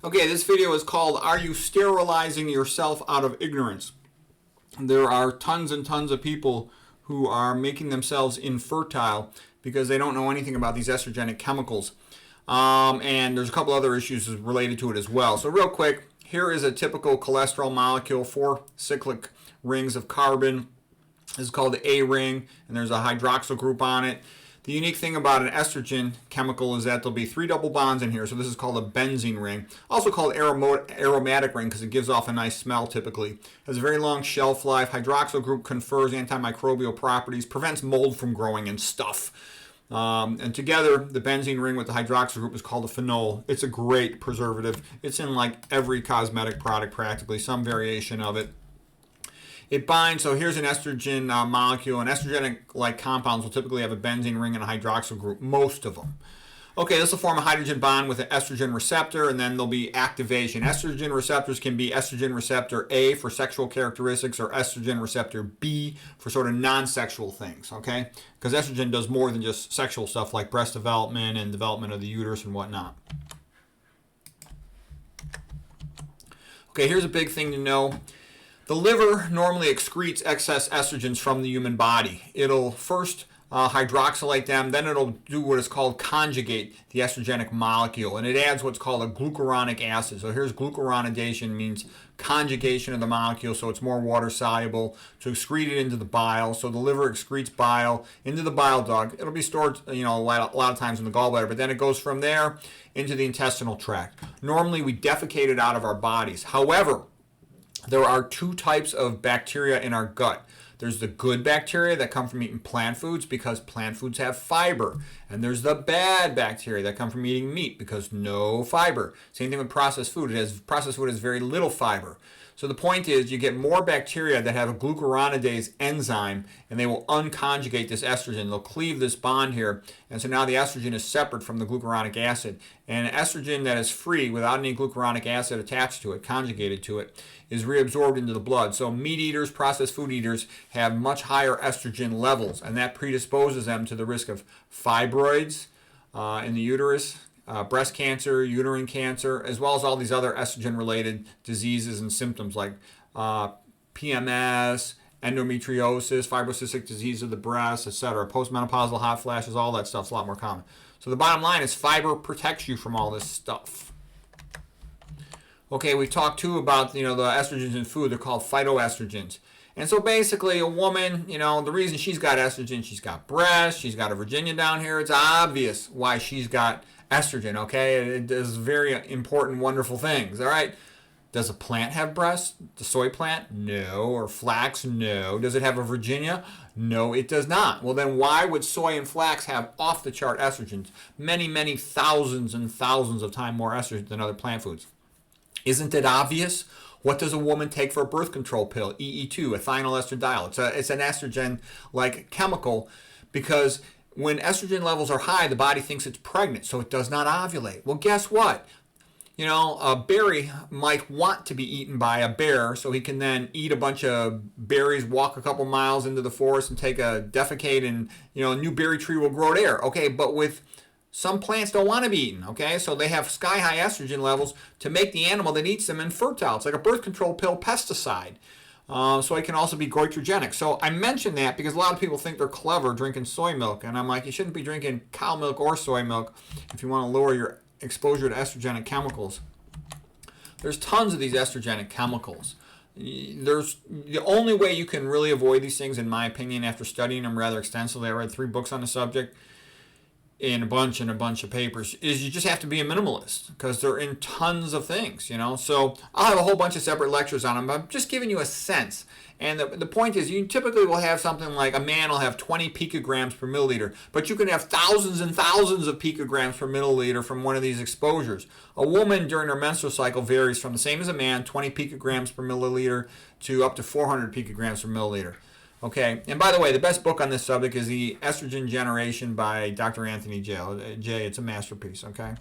Okay, this video is called, Are You Sterilizing Yourself Out of Ignorance? There are tons and tons of people who are making themselves infertile because they don't know anything about these estrogenic chemicals. And there's a couple other issues related to it as well. So real quick, here is a typical cholesterol molecule, 4 cyclic rings of carbon. This is called the A ring, and there's a hydroxyl group on it. The unique thing about an estrogen chemical is that there'll be 3 double bonds in here, so this is called a benzene ring. Also called aromatic ring because it gives off a nice smell typically. Has a very long shelf life. Hydroxyl group confers antimicrobial properties, prevents mold from growing and stuff. And together, the benzene ring with the hydroxyl group is called a phenol. It's a great preservative. It's in like every cosmetic product practically, some variation of it. It binds, so here's an estrogen molecule, and estrogenic-like compounds will typically have a benzene ring and a hydroxyl group, most of them. Okay, this will form a hydrogen bond with an estrogen receptor, and then there'll be activation. Estrogen receptors can be estrogen receptor A for sexual characteristics or estrogen receptor B for sort of non-sexual things, okay? Because estrogen does more than just sexual stuff like breast development and development of the uterus and whatnot. Okay, here's a big thing to know. The liver normally excretes excess estrogens from the human body. It'll first hydroxylate them, then it'll do what is called conjugate the estrogenic molecule, and it adds what's called a glucuronic acid. So here's glucuronidation, means conjugation of the molecule so it's more water soluble, to excrete it into the bile. So the liver excretes bile into the bile duct. It'll be stored, a lot of times in the gallbladder, but then it goes from there into the intestinal tract. Normally we defecate it out of our bodies. However, there are 2 types of bacteria in our gut. There's the good bacteria that come from eating plant foods because plant foods have fiber. And there's the bad bacteria that come from eating meat because no fiber. Same thing with processed food. Processed food has very little fiber. So the point is you get more bacteria that have a glucuronidase enzyme, and they will unconjugate this estrogen. They'll cleave this bond here, and so now the estrogen is separate from the glucuronic acid. And estrogen that is free without any glucuronic acid attached to it, conjugated to it, is reabsorbed into the blood. So meat eaters, processed food eaters have much higher estrogen levels, and that predisposes them to the risk of fibroids in the uterus, breast cancer, uterine cancer, as well as all these other estrogen-related diseases and symptoms like PMS, endometriosis, fibrocystic disease of the breast, etc. Postmenopausal hot flashes, all that stuff's a lot more common. So the bottom line is fiber protects you from all this stuff. Okay, we talked too about the estrogens in food. They're called phytoestrogens. And so basically a woman, the reason she's got estrogen, she's got breasts, she's got a Virginia down here. It's obvious why she's got estrogen, okay? It does very important, wonderful things, all right? Does a plant have breasts? The soy plant? No. Or flax? No. Does it have a Virginia? No, it does not. Well, then why would soy and flax have off-the-chart estrogens? Many, many thousands and thousands of times more estrogen than other plant foods. Isn't it obvious? What does a woman take for a birth control pill? EE2, ethinyl estradiol. It's an estrogen-like chemical because when estrogen levels are high, the body thinks it's pregnant, so it does not ovulate. Well, guess what? A berry might want to be eaten by a bear so he can then eat a bunch of berries, walk a couple miles into the forest and take a defecate, and, a new berry tree will grow there. Okay, but with some plants don't want to be eaten, okay? So they have sky-high estrogen levels to make the animal that eats them infertile. It's like a birth control pill pesticide. So it can also be goitrogenic. So I mention that because a lot of people think they're clever drinking soy milk. And I'm like, you shouldn't be drinking cow milk or soy milk if you want to lower your exposure to estrogenic chemicals. There's tons of these estrogenic chemicals. There's the only way you can really avoid these things, in my opinion, after studying them rather extensively. I read 3 books on the subject and a bunch of papers, is you just have to be a minimalist because they're in tons of things, So I'll have a whole bunch of separate lectures on them, but I'm just giving you a sense. And the point is, you typically will have something like a man will have 20 picograms per milliliter, but you can have thousands and thousands of picograms per milliliter from one of these exposures. A woman during her menstrual cycle varies from the same as a man, 20 picograms per milliliter, to up to 400 picograms per milliliter. Okay, and by the way, the best book on this subject is The Estrogen Generation by Dr. Anthony J. It's a masterpiece, okay?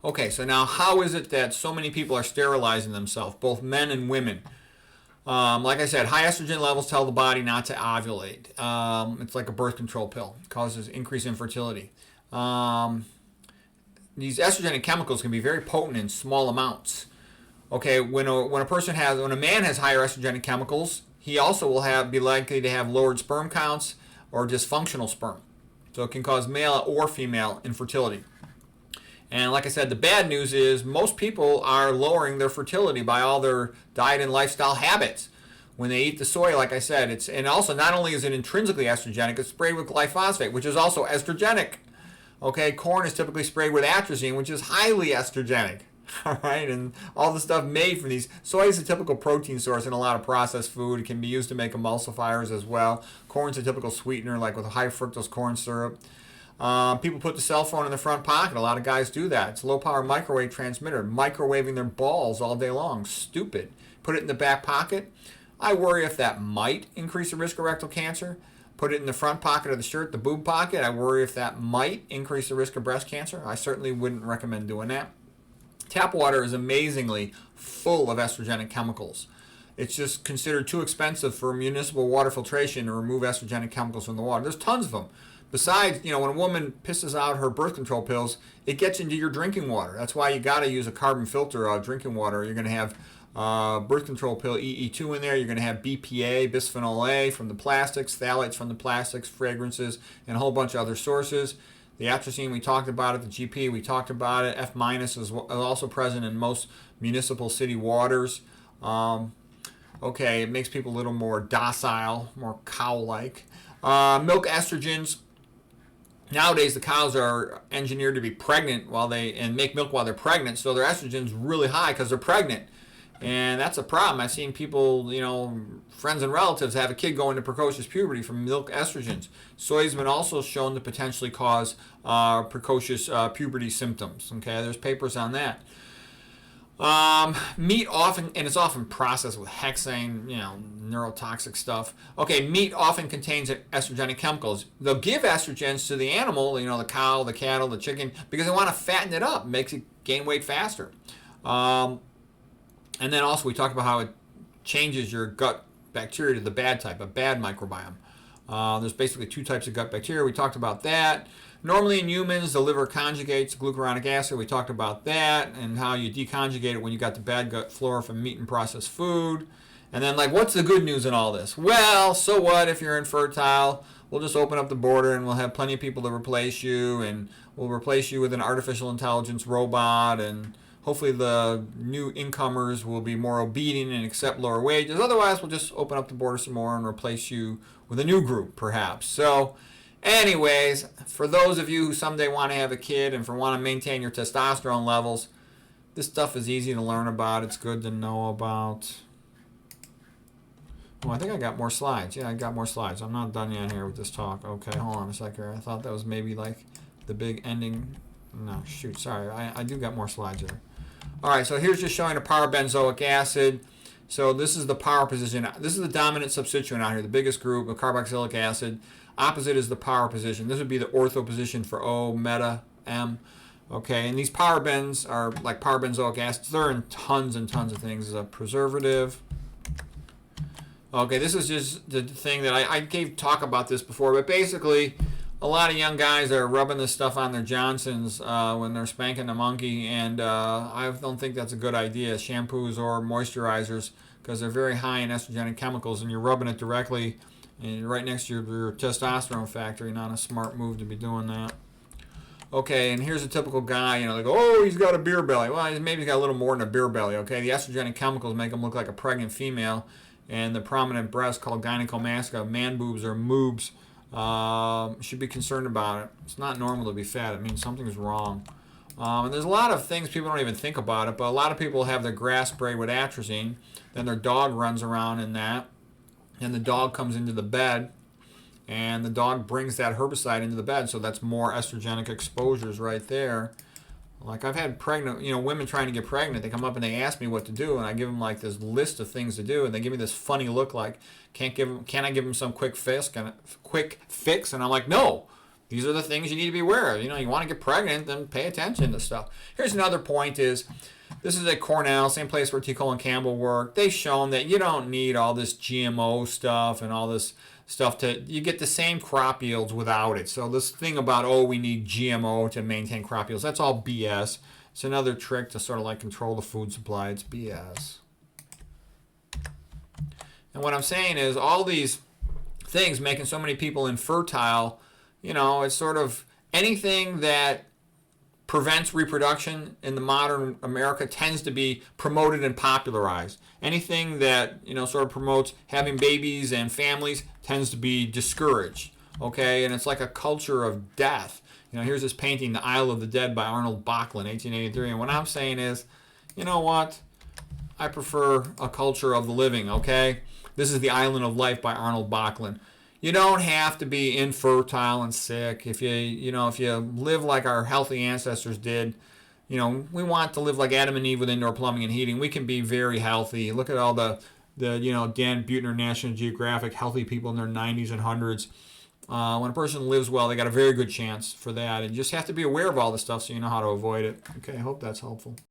Okay, so now how is it that so many people are sterilizing themselves, both men and women? Like I said, high estrogen levels tell the body not to ovulate. It's like a birth control pill. It causes increased infertility. these estrogenic chemicals can be very potent in small amounts. Okay, when a man has higher estrogenic chemicals, he also will be likely to have lowered sperm counts or dysfunctional sperm. So it can cause male or female infertility. And like I said, the bad news is most people are lowering their fertility by all their diet and lifestyle habits. When they eat the soy, like I said, and also not only is it intrinsically estrogenic, it's sprayed with glyphosate, which is also estrogenic. Okay, corn is typically sprayed with atrazine, which is highly estrogenic. All right, and all the stuff made from these. Soy is a typical protein source in a lot of processed food. It can be used to make emulsifiers as well. Corn's a typical sweetener, like with high fructose corn syrup. People put the cell phone in the front pocket. A lot of guys do that. It's a low-power microwave transmitter. Microwaving their balls all day long. Stupid. Put it in the back pocket. I worry if that might increase the risk of rectal cancer. Put it in the front pocket of the shirt, the boob pocket. I worry if that might increase the risk of breast cancer. I certainly wouldn't recommend doing that. Tap water is amazingly full of estrogenic chemicals. It's just considered too expensive for municipal water filtration to remove estrogenic chemicals from the water. There's tons of them. Besides, when a woman pisses out her birth control pills, it gets into your drinking water. That's why you got to use a carbon filter drinking water. You're going to have birth control pill EE2 in there. You're going to have BPA, bisphenol A from the plastics, phthalates from the plastics, fragrances, and a whole bunch of other sources. The atrazine, we talked about it. The GP, we talked about it. F- is also present in most municipal city waters. Okay, it makes people a little more docile, more cow-like. Milk estrogens. Nowadays, the cows are engineered to be pregnant and make milk while they're pregnant, so their estrogen's really high because they're pregnant. And that's a problem. I've seen people, friends and relatives have a kid go into precocious puberty from milk estrogens. Soy's been also shown to potentially cause precocious puberty symptoms. Okay, there's papers on that. Meat it's often processed with hexane, neurotoxic stuff. Okay, meat often contains estrogenic chemicals. They'll give estrogens to the animal, the cow, the cattle, the chicken, because they want to fatten it up, makes it gain weight faster. And then also we talked about how it changes your gut bacteria to the bad type, a bad microbiome. There's basically two types of gut bacteria. We talked about that. Normally in humans, the liver conjugates glucuronic acid. We talked about that and how you deconjugate it when you got the bad gut flora from meat and processed food. And then, what's the good news in all this? Well, so what if you're infertile? We'll just open up the border and we'll have plenty of people to replace you, and we'll replace you with an artificial intelligence robot, and hopefully the new incomers will be more obedient and accept lower wages. Otherwise, we'll just open up the border some more and replace you with a new group, perhaps. So, anyways, for those of you who someday want to have a kid and want to maintain your testosterone levels, this stuff is easy to learn about. It's good to know about. Oh, I think I got more slides. Yeah, I got more slides. I'm not done yet here with this talk. Okay, hold on a second here. I thought that was maybe the big ending. No, shoot, sorry. I do got more slides here. All right, so here's just showing the parabenzoic acid. So this is the power position. This is the dominant substituent out here, the biggest group of carboxylic acid. Opposite is the power position. This would be the ortho position for O, meta, M. Okay, and these parabens are like parabenzoic acids. They're in tons and tons of things. As a preservative. Okay, this is just the thing that I gave talk about this before, but basically a lot of young guys are rubbing this stuff on their Johnsons when they're spanking the monkey, and I don't think that's a good idea, shampoos or moisturizers, because they're very high in estrogenic chemicals, and you're rubbing it directly and right next to your testosterone factory. Not a smart move to be doing that. Okay, and here's a typical guy, they go, oh, he's got a beer belly. Well, maybe he's got a little more than a beer belly, okay? The estrogenic chemicals make him look like a pregnant female, and the prominent breast called gynecomastia, man boobs or moobs, should be concerned about it. It's not normal to be fat. It means something's wrong. And there's a lot of things people don't even think about it, but a lot of people have their grass sprayed with atrazine, then their dog runs around in that, and the dog comes into the bed, and the dog brings that herbicide into the bed, so that's more estrogenic exposures right there. Like I've had pregnant, women trying to get pregnant, they come up and they ask me what to do, and I give them this list of things to do, and they give me this funny look like, can I give them some quick fix? And I'm like, no, these are the things you need to be aware of. You want to get pregnant, then pay attention to stuff. Here's another point is, This is at Cornell, same place where T. Colin Campbell worked. They've shown that you don't need all this GMO stuff and all this stuff you get the same crop yields without it. So this thing about, oh, we need GMO to maintain crop yields, that's all BS. It's another trick to sort of like control the food supply. It's BS. And what I'm saying is all these things making so many people infertile, it's sort of anything that prevents reproduction in the modern America tends to be promoted and popularized. Anything that sort of promotes having babies and families tends to be discouraged. Okay, and it's like a culture of death. Here's this painting, The Isle of the Dead by Arnold Bachlin, 1883. And what I'm saying is, you know what? I prefer a culture of the living. Okay, this is The Island of Life by Arnold Bachlin. You don't have to be infertile and sick. If you live like our healthy ancestors did, we want to live like Adam and Eve with indoor plumbing and heating. We can be very healthy. Look at all the Dan Buettner National Geographic healthy people in their 90s and 100s. When a person lives well, they got a very good chance for that. And you just have to be aware of all this stuff so you know how to avoid it. Okay, I hope that's helpful.